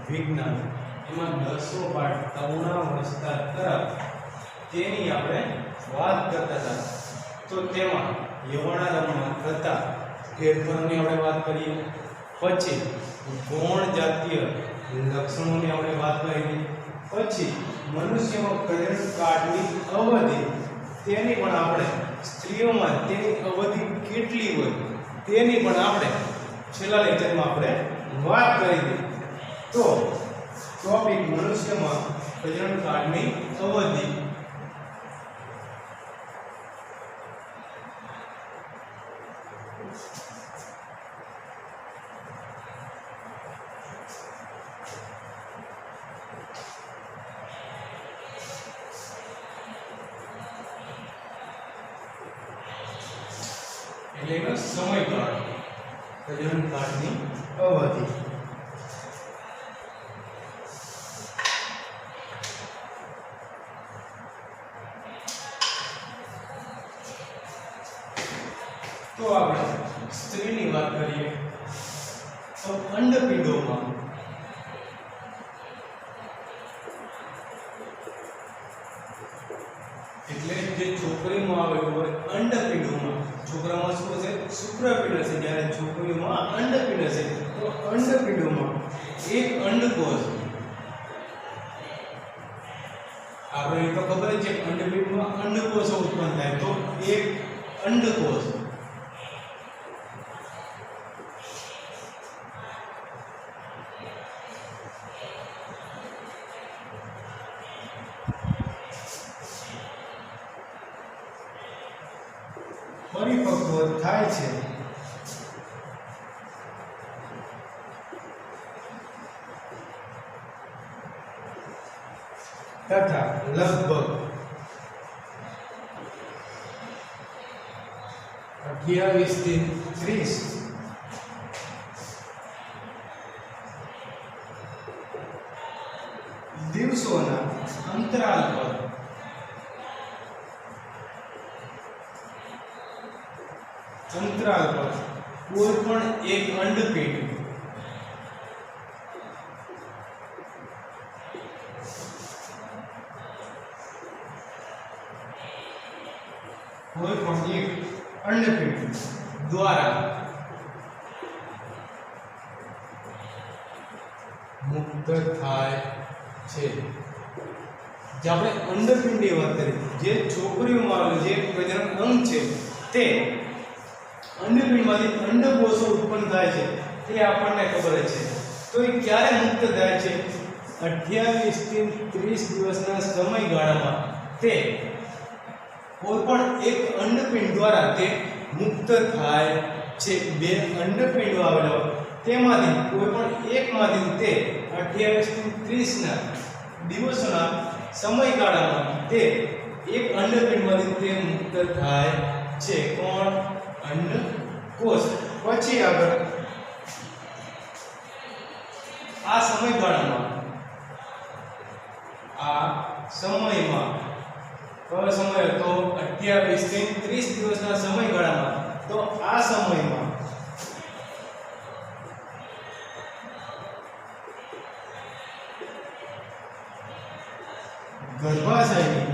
વિજ્ઞાન એમાં 10મો પાઠ તરુણાવસ્થા તરફ તેની આપણે વાત કરતા હતા. તો તેમાં યૌવનારંભમાં થતા ફેરફારોની આપણે વાત કરીએ. પછી ગૌણ જાતીય લક્ષણોની આપણે વાત કરી. પછી મનુષ્યમાં પ્રજનન કાળની અવધિ તેની પણ આપણે સ્ત્રીઓમાં તેની અવધિ કેટલી હોય તેની પણ આપણે છેલ્લા લેક્ચરમાં આપણે વાત કરી હતી. તો ટોપિક મનુષ્યમાં પ્રજનન કાળની અવધિ. એટલે એનો સમયગાળો પ્રજનન કાળની અવધિ. તો આપણે સ્ત્રીની વાત કરીએ તો અંડપિંડોમાં એટલે જે છોકરીમાં આવેલું હોય અંડપિંડોમાં, છોકરામાં શું છે શુક્રપિંડ છે, જ્યારે છોકરીમાં અંડપિંડ છે. તો અંડપિંડોમાં એક અંડકોષ, આપણે તો ખબર છે અંડપિંડમાં અંડકોષ ઉત્પન્ન થાય. તો એક અંડકોષ પરિપક્વ થાય છે તથા લગભગ 28 થી 30 દિવસોના અંતરાલ પર કોઈ પણ એક અંડપિંડ દ્વારા મુક્ત થાય છે. જે આપણે અંડપિંડની વાત કરી, જે છોકરીઓમાં આવેલું જે પ્રજનન અંગ છે તે અંડપિંડમાંથી અંડકોષો ઉત્પન્ન થાય છે તે આપણને ખબર છે. તો એ ક્યારે મુક્ત થાય છે? 28 થી 30 દિવસના સમયગાળામાં તે કોઈ પણ એક અંડપિંડ દ્વારા તે મુક્ત થાય છે. બે અંડપિંડો આવેલા હોય તેમાંથી કોઈ પણ એકમાંથી તે 28 થી 30 ના દિવસોના સમયગાળામાં તે એક અંડપિંડમાંથી તે મુક્ત થાય છે. કોણ? અંડકોષ. પછી આગળ આ સમયમાં કયો સમય હતો? 28 થી 30 દિવસના સમયગાળામાં. તો આ સમયમાં ગર્ભાશયની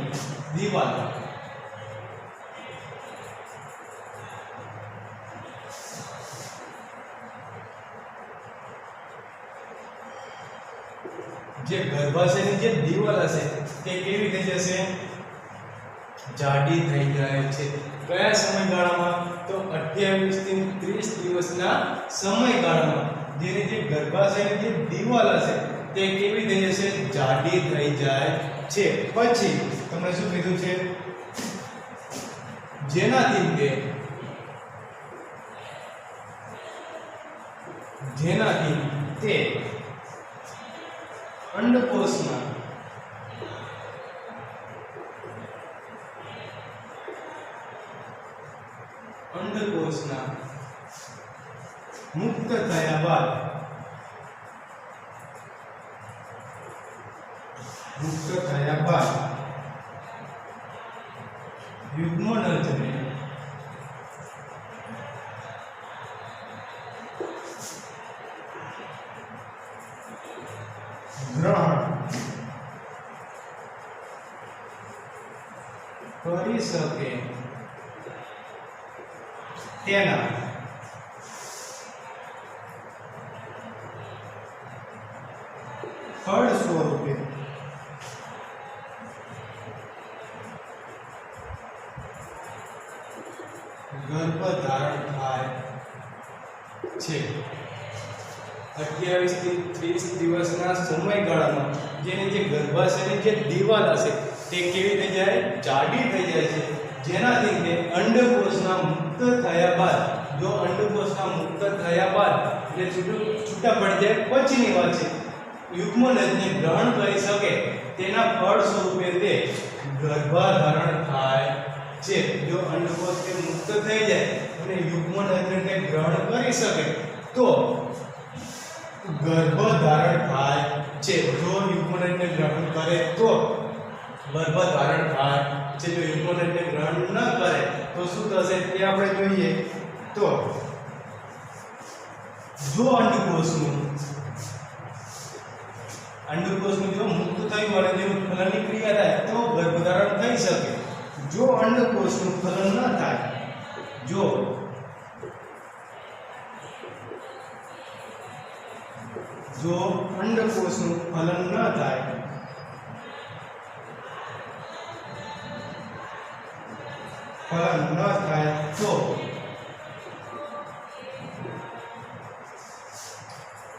દીવાલ જે ગર્ભાશયની જે દીવાલ હશે તે કેવી થઈ જશે? જાડી થઈ જાય છે. કયા સમયગાળામાં? તો 28 થી 30 દિવસના સમયગાળામાં જેની જે ગર્ભાશયની જે દીવાલ હશે તે કેવી થઈ જશે? જાડી થઈ જાય છે. પછી તમને શું કીધું છે? જેનાથી તે અંડકોષના મુક્ત થયા બાદ યુગ્મનજને ગ્રહણ કરી શકે તેના ફળ સ્વરૂપે ગર્ભ ધારણ થાય છે. 28 થી 30 દિવસના સમયગાળામાં જેની જે ગર્ભાશયની જે દિવાલ હશે તે કેવી થઈ જાય? જાડી થઈ જાય છે, જેનાથી તે અંડકોષના મુક્ત થયા બાદ, જો અંડકોષના મુક્ત થયા બાદ જે છૂટા પડી જાય પછીની વાત છે, યુગ્મનજને ગ્રહણ કરી શકે તેના ફળ સ્વરૂપે તે ગર્ભધારણ થાય છે. જો અંડકોષ તે મુક્ત થઈ જાય અને યુગ્મનજને તે ગ્રહણ કરી શકે તો ગર્ભધારણ થાય છે. જો યુગ્મનજને ગ્રહણ કરે તો ગર્ભધારણ થાય છે. જો યુગ્મનજને ગ્રહણ ન કરે તો શું થશે તે આપણે જોઈએ. તો જો અંડકોષનું જો મુક્ત થયું અને તેનું ફલનની ક્રિયા થાય તો ગર્ભધારણ થઈ શકે. જો અંડકોષનું ફલન ન થાય, જો અંડકોષનું ફલન ન થાય તો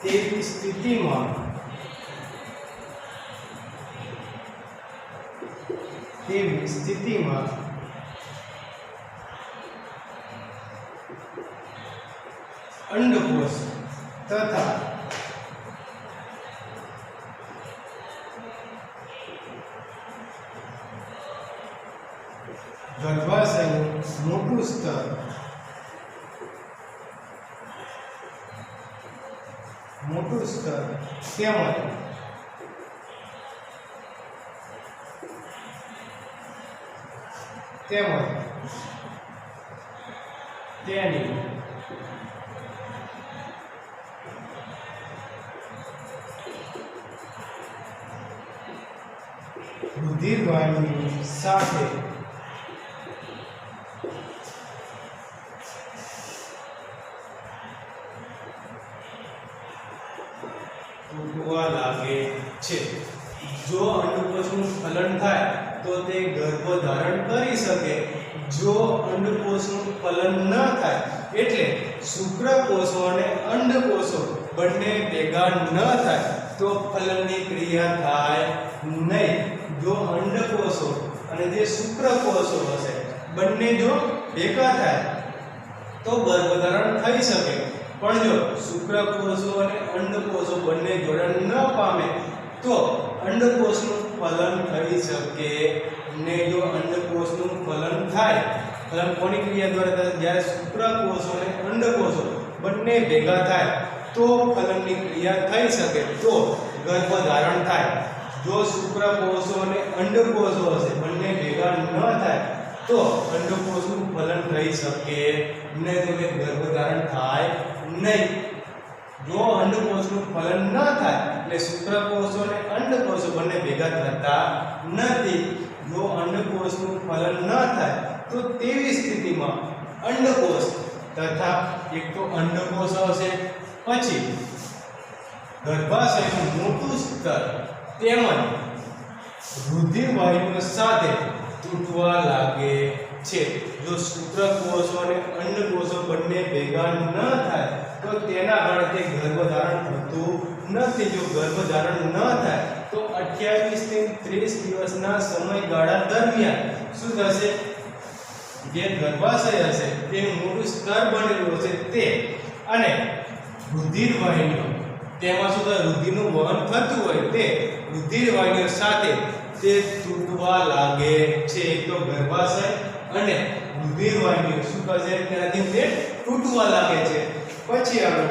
તેવી સ્થિતિમાં અંડકોષ તથા ગર્ભાશયનું મોટું સ્તર તેમજ તેની રુધિરવાહિની સાથે તૂટવા લાગે છે. જો અંડકોષનું ફલન થાય તો તે ગર્ભધારણ કરી શકે. જો અંડકોષનું ફલન ન થાય એટલે શુક્રકોષો અને અંડકોષો બંને ભેગા ન થાય તો ફલનની ક્રિયા થાય નહીં. જો અંડકોષો અને જે શુક્રકોષો હશે બંને જો ભેગા થાય તો ગર્ભધારણ થઈ શકે. પણ જો શુક્રકોષો અને અંડકોષો બંને જોડાણ ન પામે તો અંડકોષનું ફલન થઈ શકે ને. જો અંડકોષનું ફલન થાય, ફલન કોની ક્રિયા દ્વારા થાય? જ્યારે શુક્રકોષો અને અંડકોષો બંને ભેગા થાય તો ફલનની ક્રિયા થઈ શકે, તો ગર્ભધારણ થાય. જો શુક્રકોષો અને અંડકોષો હશે બંને ભેગા ન થાય તો અંડકોષનું ફલન થઈ શકે ને, તો ગર્ભધારણ થાય નહીં. જો અંડકોષનું ફલન ન થાય એટલે શુક્રકોષો અને અંડકોષો બંને ભેગા થતા નથી. જો અંડકોષનું ફલન ન થાય તો તેવી સ્થિતિમાં અંડકોષ તથા એક તો અંડકોષ હશે, પછી ગર્ભાશયનું મોટું સ્તર તેમજ રુધિરવાહિનીઓ સાથે તૂટવા લાગે છે. જો શુક્રકોષો અને અંડકોષો બંને ભેગા ન થાય તો તેના કારણે તે ગર્ભધારણ થતું નથી. જો ગર્ભધારણ ન થાય તો 28 થી 30 દિવસના સમયગાળા દરમિયાન શું થશે? જે ગર્ભાશય હશે તેનું મોટું સ્તર બનેલું હશે તે અને રુધિરવાહિનીઓ, તેમાં શું થાય? રુધિરનું વહન થતું હોય તે રુધિરવાહિનીઓ સાથે તે તૂટવા લાગે છે. તો ગર્ભાશય અને રુધિરવાહિનીઓ શું કરશે? તેનાથી તે તૂટવા લાગે છે. પછી આગળ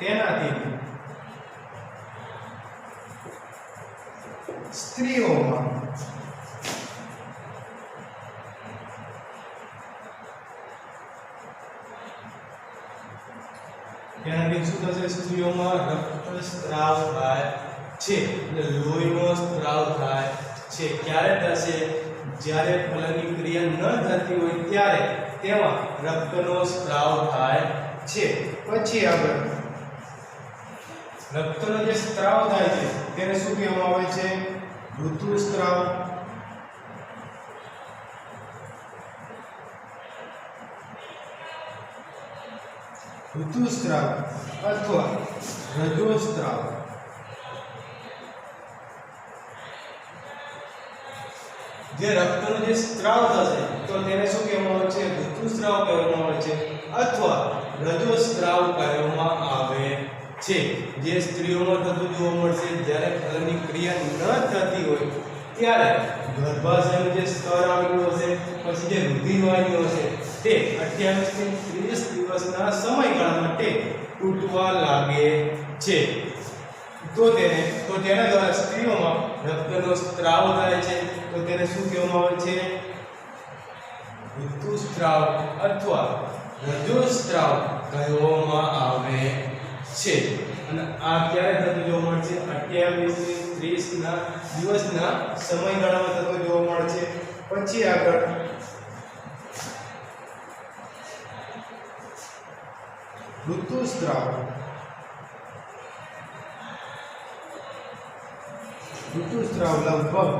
તેનાથી સ્ત્રીઓમાં તેનાથી શું થશે? સ્ત્રીઓમાં રક્તસ્રાવ થાય છે, એટલે લોહીનો સ્ત્રાવ થાય છે. ક્યારે થશે? જ્યારે ફલનની ક્રિયા ન થતી હોય ત્યારે તેમાં રક્તનો સ્ત્રાવ થાય છે. પછી આગળ રક્તનો જે સ્ત્રાવ થાય છે તેને શું કહેવામાં આવે છે? ઋતુસ્ત્રાવ. ઋતુસ્ત્રાવ અથવા રજોસ્ત્રાવ. જે રક્તનો જે સ્ત્રાવ થશે તો તેને શું કહેવામાં આવે છે? ઋતુસ્ત્રાવ કહેવામાં આવે છે અથવા રજોસ્ત્રાવ કહેવામાં આવે છે. જે સ્ત્રીઓમાં થતું જોવા મળશે જ્યારે ફલનની ક્રિયા ન થતી હોય ત્યારે ગર્ભાશયનું જે સ્તર આવેલું હશે, પછી જે રુધિરવાહિનીઓ હશે તે 28 થી 30 દિવસના સમયગાળા માટે તૂટવા લાગે છે. તો તેના દ્વારા સ્ત્રીઓમાં રક્તનો સ્ત્રાવ થાય છે. તો તેને શું કહેવામાં આવે છે? ઋતુસ્ત્રાવ અથવા રજોસ્ત્રાવ કહેવામાં આવે છે. અને આ ક્યારે થતું જોવા મળશે? 28 થી 30 દિવસના સમયગાળામાં થતું જોવા મળે છે. પછી આગળ ઋતુસ્ત્રાવ. ઋતુસ્ત્રાવ લગભગ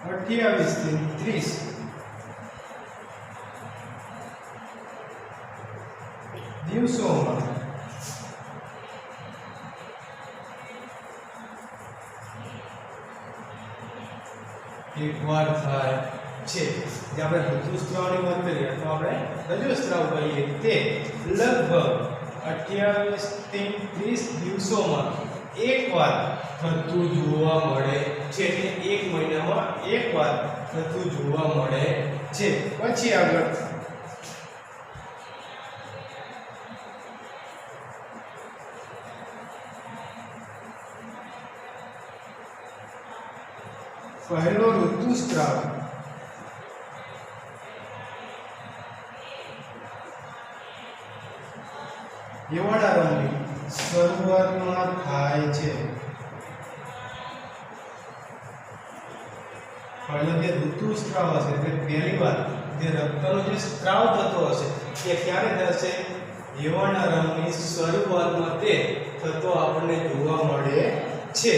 28 થી 30 દિવસોમાં એકવાર થાય છે. જે આપણે ઋતુસ્ત્રાવની વાત કરીએ તો આપણે રજોસ્ત્રાવ કહીએ તે લગભગ 28 થી 30 દિવસોમાં એકવાર થતું જોવા મળે છે. એટલે એક મહિનામાં એકવાર થતું જોવા મળે છે. પછી આગળ પહેલો ઋતુસ્ત્રાવ. યવાણા રંગની શરૂઆતમાં થાય છે. પહેલો જે ઋતુસ્ત્રાવ હશે એટલે પહેલી વાર જે રક્તનો જે સ્ત્રાવ થતો હશે તે ક્યારે થશે? યવાણા રંગની શરૂઆતમાં તે થતો આપણને જોવા મળે છે.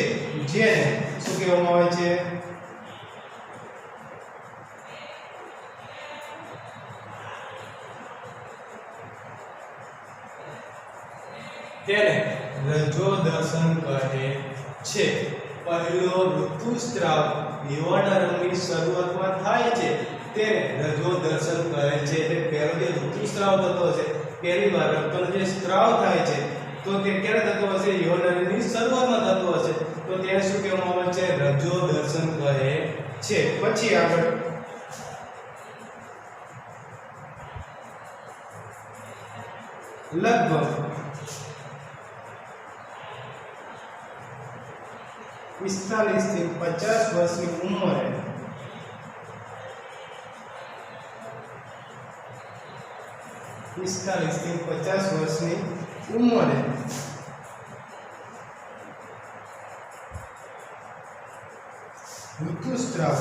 જેને શું કહેવામાં આવે છે? તેને રજોદર્શન કહે છે. પહેલો ઋતુસ્ત્રાવ યવાણા રંગની શરૂઆતમાં થાય છે તેને રજોદર્શન કહે છે. એટલે પહેલો જે ઋતુસ્ત્રાવ થતો હશે, પહેલી વાર રક્તનો જે સ્ત્રાવ થાય છે તો તે ક્યારે થતો હશે? યવાણા રંગની શરૂઆતમાં થતો હશે. તો તેને શું કહેવામાં આવે છે? રજોદર્શન કહે છે. પછી આગળ લગભગ 45 થી 50 વર્ષની ઉંમરે ઋતુસ્ત્રાવ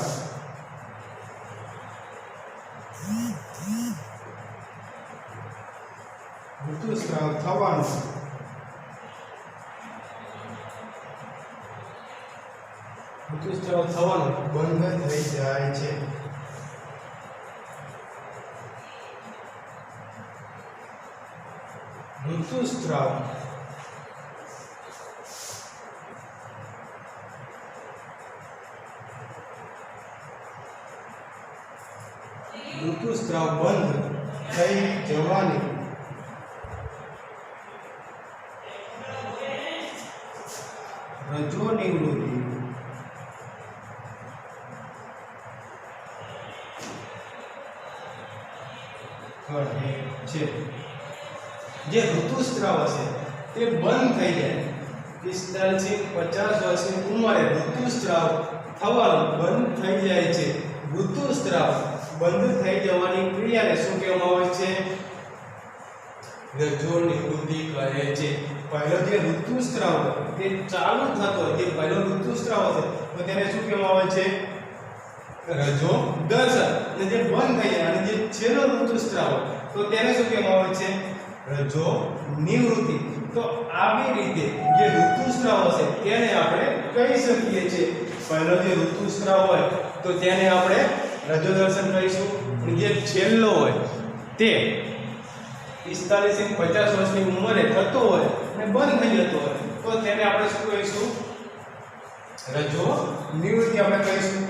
થવાનું બંધ થઈ જાય છે. ઋતુસ્ત્રાવ બંધ થઈ જવાની રજોનિવૃત્તિ કહે છે. જે ઋતુસ્ત્રાવ હશે તે બંધ થઈ જાય 45 થી 50 વર્ષની ઉંમરે ઋતુસ્ત્રાવ થવાનું બંધ થઈ જાય છે. ઋતુસ્રાવ બંધ થઈ જવાની ક્રિયાને શું કહેવામાં આવે છે? રજો નિવૃત્તિ કહે છે. પહેલો જે ઋતુસ્રાવ તે ચાલુ થતો હોય, જે પહેલો ઋતુસ્રાવ હશે તો તેને શું કહેવામાં આવે છે? રજો દર્શન. અને જે બંધ થઈ જાય અને જે છેલ્લો ઋતુસ્રાવ તો તેને શું કહેવામાં આવે છે? રજો નિવૃત્તિ. તો આવી રીતે જે ઋતુસ્રાવ હશે તેને આપણે કહી શકીએ છીએ. પહેલો જે ઋતુસ્રાવ હોય તો તેને આપણે રજો દર્શન કહીશું. અને જે છેલ્લો હોય તે 45 થી 50 વર્ષની ઉંમરે થતો હોય અને બંધ થઈ જતો હોય તો તેને આપણે શું કહીશું? રજો નિવૃત્તિ આપણે કહીશું.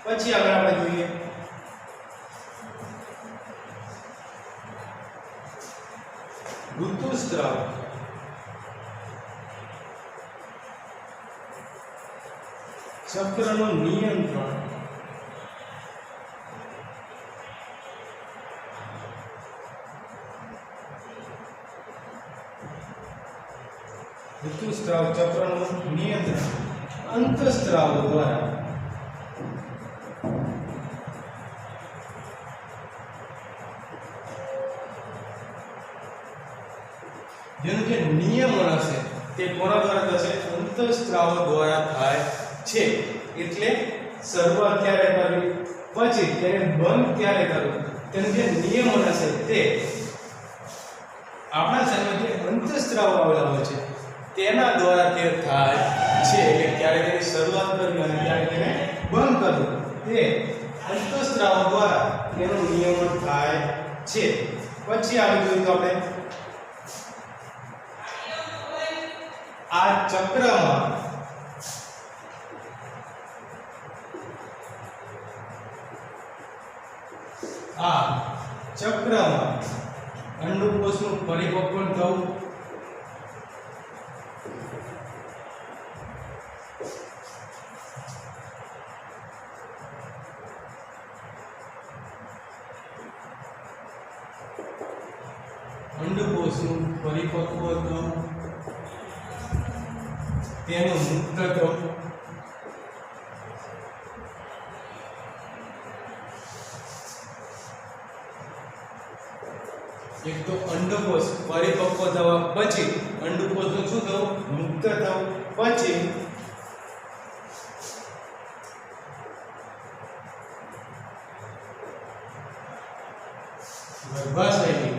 પછી આગળ આપણે જોઈએ ઋતુસ્રાવ. ચક્રનું નિયંત્રણ. ઋતુસ્રાવ ચક્રનું નિયંત્રણ અંતઃસ્રાવ દ્વારા જેનું જે નિયમન હશે તે કોના દ્વારા થશે? અંતઃસ્રાવ દ્વારા થાય છે. એટલે શરૂઆત ક્યારે કરવી, પછી તેને બંધ ક્યારે કરવું, તેનું જે નિયમન હશે તે આપણા શરીરમાં જે અંતઃસ્રાવ આવેલા હોય છે તેના દ્વારા તે થાય છે. એટલે ક્યારે તેની શરૂઆત કરવી અને ક્યારે તેને બંધ કરવું તે અંતઃસ્રાવ દ્વારા તેનું નિયમન થાય છે. પછી આવી જોઈએ તો આપણે આ ચક્રમાં અંડકોષનું પરિપક્વન થવું, અંડકોષનું પરિપક્વ થવું, તેનું મુક્ત થવું, એક તો અંડકોષ પરિપક્વ થવા પછી અંડકોષનું શું થવું? મુક્ત થવું. પછી ગર્ભાશયની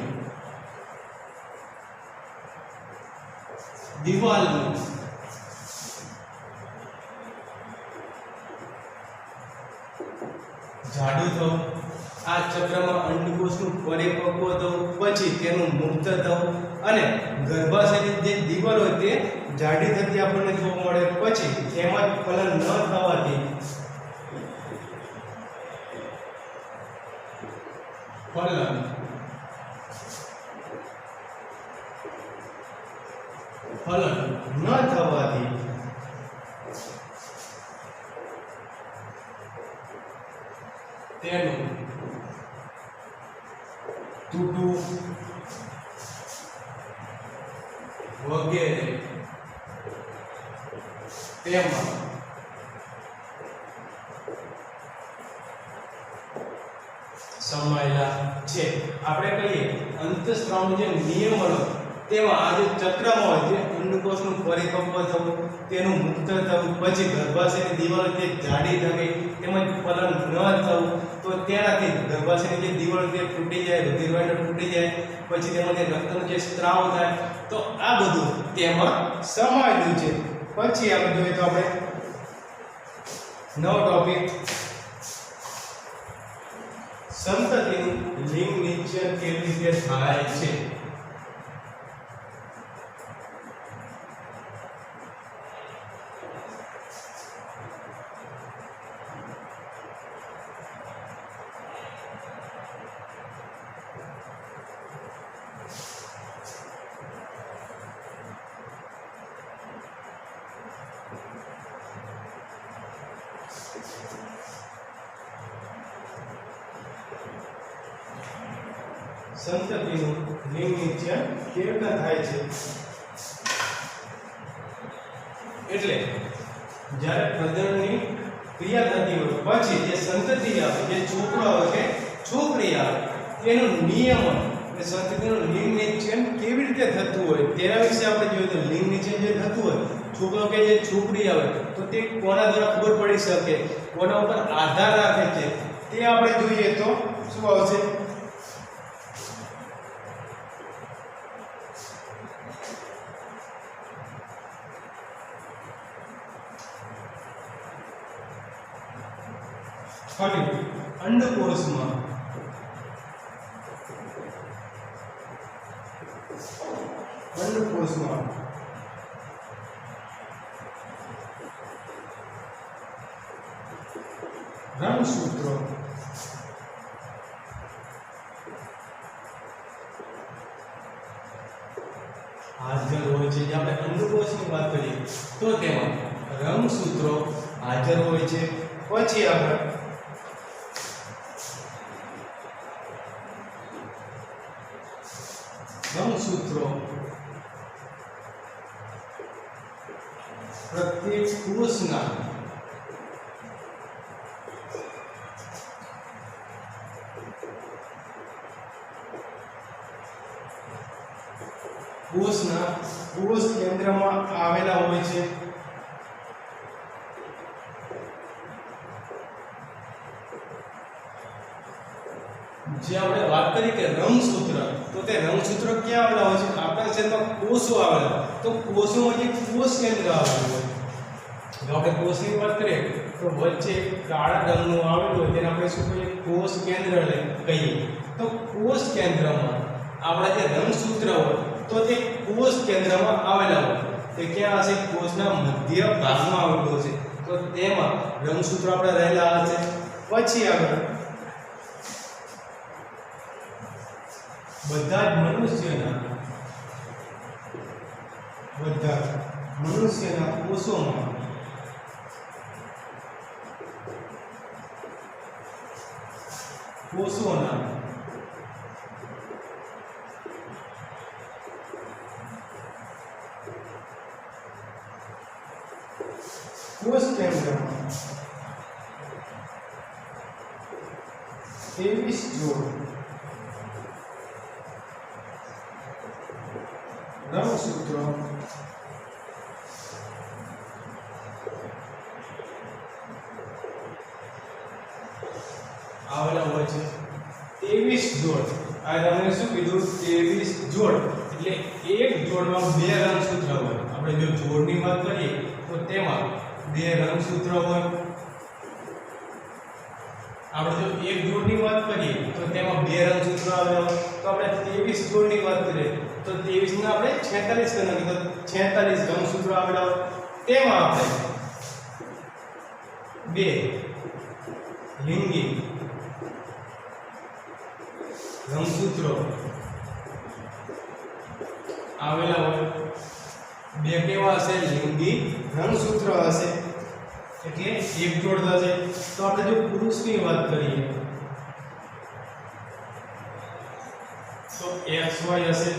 દિવાલનું જાડું થવું. આ ચક્રમાં અંડકોષનું પરિપક્વ થવું, પછી તેનું મુક્ત થવું અને ગર્ભાશયની જે દિવાલ હોય તે જાડી થતી આપણને જોવા મળે. પછી એમાં ફલન ન થવાથી ફલન ન થવાથી તેનું તૂટવું વગેરે તેમાં સમાયેલા છે. આપણે કહીએ અંતઃસ્રાવનું જે નિયમન તેમાં આ જે ચક્રમાં હોય છે અંડકોષનું પરિપક્વ થવું, તેનું મુક્ત થવું, પછી ગર્ભાશયની દિવાલ તે જાડી થવી તેમજ ફલન ન થવું તો તેનાથી ગર્ભાશયની જે દિવાલ તે તૂટી જાય, રુધિરવાહિનીઓ તૂટી જાય, પછી તેમાંથી રક્તનો જે સ્ત્રાવ થાય તો આ બધું તેમાં સમાયેલું છે. પછી આપણે જોઈએ તો આપણે નવો ટોપિક સંતતિનું લિંગ નિશ્ચય કેવી રીતે થાય છે. સંતતિનું લિંગ નિશ્ચય કેવી રીતે થાય છે? એટલે જ્યારે પ્રજનનની ક્રિયા થતી હોય પછી જે સંતતિ આવે, જે છોકરો આવે કે છોકરી આવે, એનો નિયમન અને સંતતિનું લિંગ નિશ્ચયન કેવી રીતે થતું હોય તેના વિશે આપણે જોઈએ તો લિંગ નિશ્ચયન જે થતું હોય છોકરો કે જે છોકરી આવે તો તે કોના દ્વારા ખબર પડી શકે, કોના ઉપર આધાર રાખે છે તે આપણે જોઈએ તો શું આવશે? અંડકોષમાં રંગસૂત્રો હાજર હોય છે. જે આપણે અંડકોષની વાત કરીએ તો તેમાં રંગસૂત્રો હાજર હોય છે. પછી આપણે રંગસૂત્રો પ્રત્યેક કોષના કોષ કેન્દ્રમાં આવેલા હોય છે. જે આપણે વાત કરી કે રંગસૂત્ર, તો તે રંગસૂત્ર ક્યાં આવેલા હોય છે? આપણા શરીરમાં કોષો આવેલા, તો કોષોમાં જે કોષ કેન્દ્ર આવેલું હોય, જો આપણે કોષની વાત કરીએ તો વચ્ચે કાળા રંગનું આવેલું હોય તેને આપણે શું કહીએ? કોષ કેન્દ્ર કહીએ. તો કોષ કેન્દ્રમાં આપણા જે રંગસૂત્ર હોય તો તે કોષ કેન્દ્રમાં આવેલા હોય, તે ક્યાં હશે? કોષના મધ્ય ભાગમાં આવેલું હશે. તો તેમાં રંગસૂત્રો આપણે રહેલા હશે. પછી આગળ બધા જ મનુષ્યના કોષોમાં કોષોના કોષ કેન્દ્રમાં 23 જોડ રંગસૂત્રો આવેલા હોય છે. 23 જોડ. આ તમને શું કીધું? 23 જોડ એટલે એક જોડમાં બે રંગસૂત્ર હોય. આપણે જો જોડની વાત કરીએ તો તેમાં બે રંગસૂત્ર હોય. આપણે જો એક જોડની વાત કરીએ તો તેમાં બે રંગસૂત્ર આવેલા હોય. તો આપણે 23 જોડની વાત કરીએ તો 23 ને આપણે 46 કરી નાખીએ તો 46 રંગસૂત્રો આવેલા હોય. તેમાં આપણે બે લિંગી રંગસૂત્રો આવેલા હોય. બે કેવા હશે? લિંગી રંગસૂત્ર હશે એટલે એક જોડ થશે. તો આપણે જો પુરુષની વાત કરીએ તો XY હશે.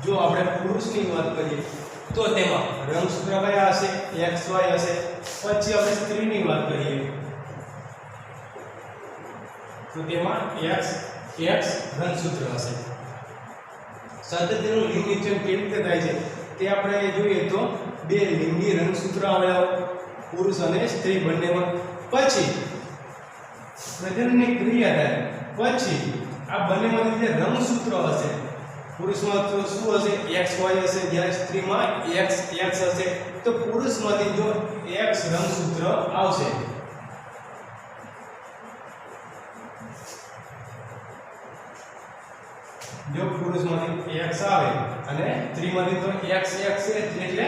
જો આપણે પુરુષની વાત કરીએ તો તેમાં રંગસૂત્ર કયા હશે? XY હશે. પછી આપણે સ્ત્રીની વાત કરીએ તો તેમાં X રંગસૂત્ર હશે. સંતતિનું લિંગ નિશ્ચયન કેવી રીતે થાય છે તે આપણે જોઈએ તો બે લિંગી રંગસૂત્ર આવેલા હોય પુરુષ અને સ્ત્રી બંનેમાં. પછી પ્રજનનની ક્રિયા થાય પછી આ બંનેમાંથી જે રંગસૂત્ર હશે પુરુષમાં તો શું હશે? XY હશે, જ્યારે સ્ત્રીમાં XX હશે. તો પુરુષમાંથી જો X રંગસૂત્ર આવશે જો પુરુષમાંથી X આવે અને સ્ત્રીમાંથી તો XX છે એટલે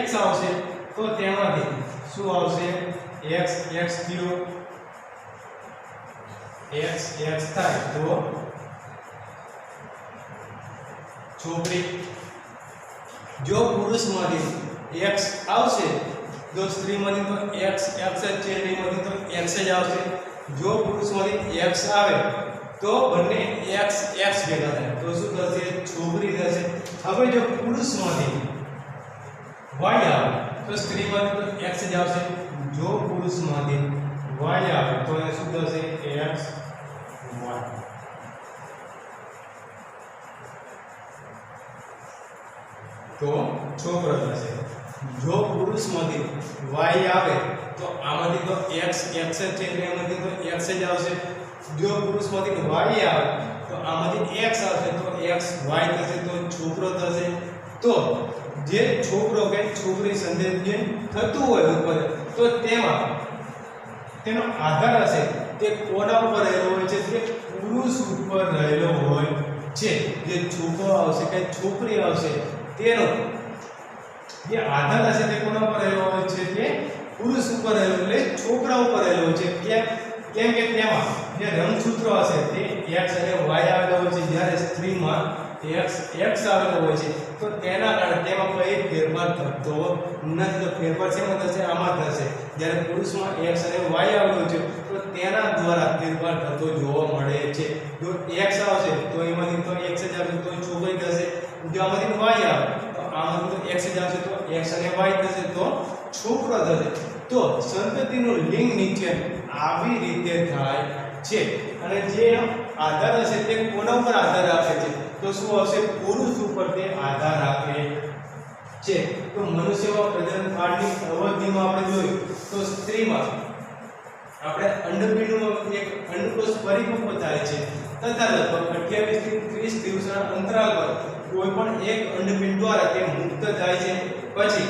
X આવશે. તો તેમાંથી શું આવશે? XX થયો. XX થાય તો છોકરી. જો પુરુષમાંથી X આવશે જો સ્ત્રીમાંથી તો XX જ છે, સ્ત્રીમાંથી તો X જ આવશે. જો પુરુષમાંથી X આવે તો બંને X ભેગા થાય તો શું થશે? છોકરી થશે. હવે જો પુરુષમાંથી Y આવે તો સ્ત્રીમાંથી તો X જ આવશે. જો પુરુષમાંથી y આવે તો એ શું થશે x y તો છોકરો થશે જો પુરુષમાંથી y આવે તો આમાંથી તો x x જ છે એટલે આમાંથી તો x જ આવશે જો પુરુષમાંથી y આવે તો આમાંથી x આવશે તો x y થશે તો છોકરો થશે તો જે છોકરો કે છોકરી સંદેશ જે થતું હોય ઉપર તો તેમાં તેનો આધાર હશે તે કોના ઉપર રહેલો હોય છે તે પુરુષ ઉપર રહેલો હોય છે જે છોકરો આવશે કે છોકરી આવશે તેનો જે આધાર હશે તે કોના ઉપર રહેલો હોય છે તે પુરુષ ઉપર રહેલો એટલે છોકરા ઉપર રહેલો હોય છે કેમ કે તેમાં જે રંગસૂત્રો હશે તે x અને y આવેલા હોય છે જ્યારે સ્ત્રીમાં x આવેલો હોય છે તો તેના કારણે તેમાં કોઈ ફેરફાર થતો નથી તો ફેરફાર શેમાં થશે આમાં થશે જ્યારે પુરુષમાં x અને y આવેલો છે તો તેના દ્વારા ફેરફાર થતો જોવા મળે છે જો x આવશે તો એમાંથી તો x જ આવશે તો છોકરી થશે જો આમાંથી y આવે તો આમાંથી તો x જ આવશે તો x અને y થશે તો છોકરો થશે તો સંતતિનું લિંગ નીચે આવી રીતે થાય છે અને જે આધાર હશે તે કોના ઉપર આધાર રાખે છે તો શું આવશે પુરુષ ઉપર તે આધાર રાખે છે તો મનુષ્યમાં પ્રજનન કાળની અવધિમાં આપણે જોયું તો સ્ત્રીમાં આપણે અંડપિંડમાં એક અંડકોષ પરિપક્વ થાય છે તથા લગભગ 28 થી 30 દિવસના અંતરાલ પર કોઈ પણ એક અંડપિંડ દ્વારા તે મુક્ત થાય છે પછી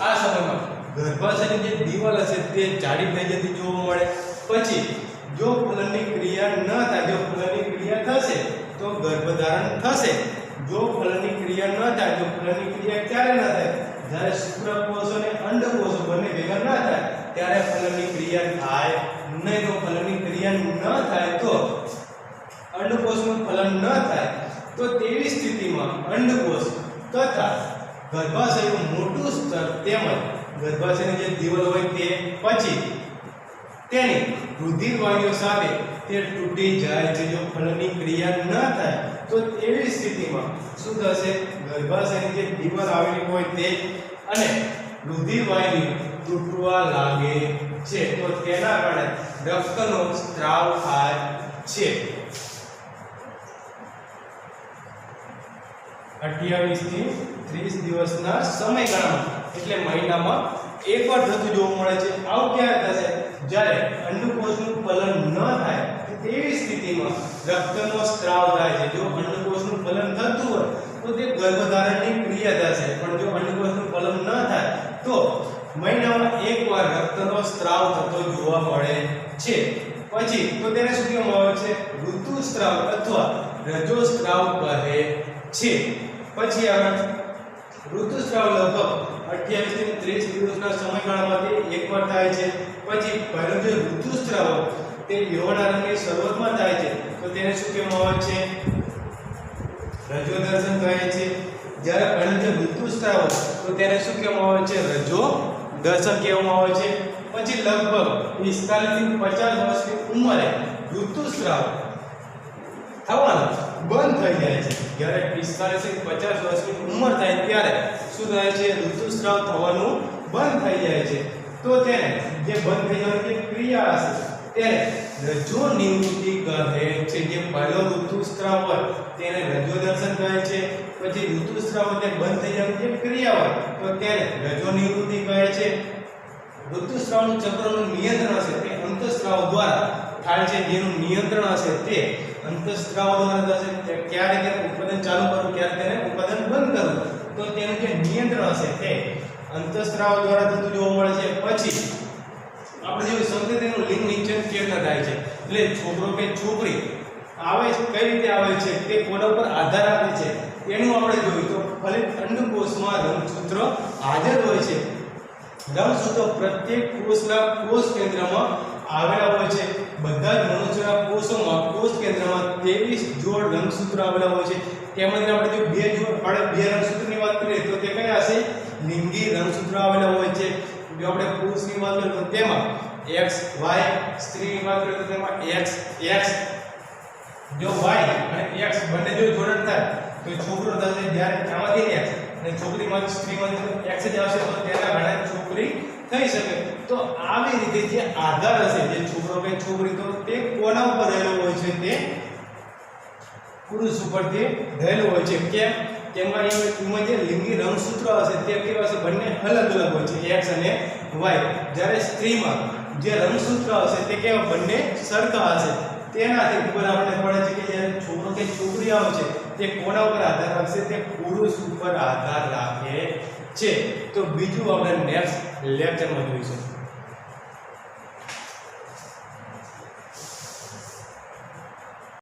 આ સમયમાં ગર્ભાશયની જે દીવાલ હશે તે જાડી થઈ જતી જોવા મળે પછી જો ફલનની ક્રિયા ન થાય જો ફલનની ક્રિયા થશે તો ગર્ભધારણ થશે જો ફલનની ક્રિયા ન થાય તો ફલનની ક્રિયા ક્યારે ન થાય જ્યારે શુક્રકોષ અને અંડકોષ બંને ભેગા ન થાય ત્યારે ફલનની ક્રિયા થાય નહીં તો ફલનની ક્રિયા ન થાય તો અંડકોષનું ફલન ન થાય તો તેવી સ્થિતિમાં અંડકોષ તથા ગર્ભાશયનું મોટું સ્તર તેમજ ગર્ભાશયની જે દીવાલ હોય તે પછી તેની રુધિરવાહિનીઓ સાથે તે તૂટી જાય છે જો ફલનની ક્રિયા ન થાય તો એવી સ્થિતિમાં શું થશે ગર્ભાશયની જે દીવાલ આવેલી હોય તે અને રુધિરવાહિની તૂટવા લાગે છે તો તેના કારણે રક્તનો સ્ત્રાવ થાય છે 28 થી 30 દિવસના સમયગાળામાં એટલે મહિનામાં એકવાર થતું જોવા મળે છે આવું ક્યારે થશે જ્યારે અંડકોષનું ફલન ન થાય તેવી સ્થિતિમાં રક્તનો સ્ત્રાવ થાય છે જો અંડકોષનું ફલન થતું હોય તો તે ગર્ભધારણની ક્રિયા થશે પણ જો અંડકોષનું ફલન ન થાય તો મહિનામાં એકવાર રક્તનો સ્ત્રાવ થતો જોવા મળે છે પછી તો તેને શું કહેવામાં આવે છે ઋતુસ્ત્રાવ અથવા રજોસ્ત્રાવ કહે છે પછી આગળ ઋતુસ્રાવ લગભગ 28 થી 30 દિવસના સમયગાળામાંથી એકવાર થાય છે પછી પહેલો જે ઋતુસ્રાવ તે યૌવનારંભની શરૂઆતમાં થાય છે તો તેને શું કહેવામાં આવે છે રજોદર્શન કહે છે જ્યારે પહેલો જે ઋતુસ્રાવ તો તેને શું કહેવામાં આવે છે રજોદર્શન કહેવામાં આવે છે પછી લગભગ 45 થી 50 વર્ષની ઉંમરે ઋતુસ્રાવ થવાનું બંધ થઈ જાય છે જ્યારે 45 થી 50 વર્ષની ઉંમર થાય ત્યારે શું થાય છે ઋતુસ્રાવ થવાનું બંધ થઈ જાય છે તો તેને જે બંધ થઈ જવાની જે ક્રિયા હશે તેને રજો નિવૃત્તિ કહે છે જે પહેલો ઋતુસ્રાવ હોય તેને રજોદર્શન કહે છે પછી ઋતુસ્રાવ તે બંધ થઈ જવાની જે ક્રિયા હોય તો તેને રજો નિવૃત્તિ કહે છે ઋતુસ્રાવનું ચક્રનું નિયંત્રણ હશે તે અંતઃસ્રાવ દ્વારા થાય છે જેનું નિયંત્રણ હશે તે અંતઃસ્રાવ દ્વારા થશે ક્યારે તેને ઉત્પાદન ચાલુ કરવું ક્યારે તેને ઉત્પાદન બંધ કરવું તો તેનું જે નિયંત્રણ હશે તે અંતઃસ્રાવ દ્વારા થતું જોવા મળે છે પછી આપણે જે સંતતિનું લિંગ નિશ્ચય કેવી થાય છે એટલે છોકરો કે છોકરી આવે છે કઈ રીતે આવે છે તે કોના પર આધાર રાખે છે એનું આપણે જોયું તો ફલિત અંડકોષમાં રંગસૂત્ર હાજર હોય છે રંગસૂત્રો પ્રત્યેક કોષના કોષ કેન્દ્રમાં આવેલા હોય છે બધા જ મનુષ્યના કોષોમાં કોષ કેન્દ્રમાં 23 જોડ રંગસૂત્ર આવેલા હોય છે તેમાંથી આપણે જો બે રંગસૂત્રની વાત કરીએ તો તે કયા હશે લિંગી રંગસૂત્ર આવેલા હોય છે જો આપણે પુરુષની વાત કરીએ તો તેમાં x y સ્ત્રીની વાત કરીએ તો તેમાં x x જો y અને x બંને જો જોડાણ થાય તો છોકરો થશે જ્યારે આમાંથી x અને છોકરીમાં સ્ત્રીમાં x જ આવશે તો તેના કારણે છોકરી થઈ શકે. તો આવી રીતે જે આધાર હશે, જે છોકરો કે છોકરી, તો તે કોના ઉપર રહેલો હોય છે? તે પુરુષ ઉપર તે રહેલો હોય છે. કેમ? તેમાં એમાં જે લિંગી રંગસૂત્ર હશે તે કેવા હશે? બંને અલગ અલગ હોય છે, એક્સ અને વાય. જ્યારે સ્ત્રીમાં જે રંગસૂત્ર હશે તે કેવા? બંને સરખા હશે. તેનાથી ખબર આપણે પડે છે કે જ્યારે છોકરો કે છોકરી આવે છે તે કોના ઉપર આધાર રાખશે? તે પુરુષ ઉપર આધાર રાખે છે. તો બીજું આપણે નેક્સ્ટ લેક્ચરમાં જોઈશું.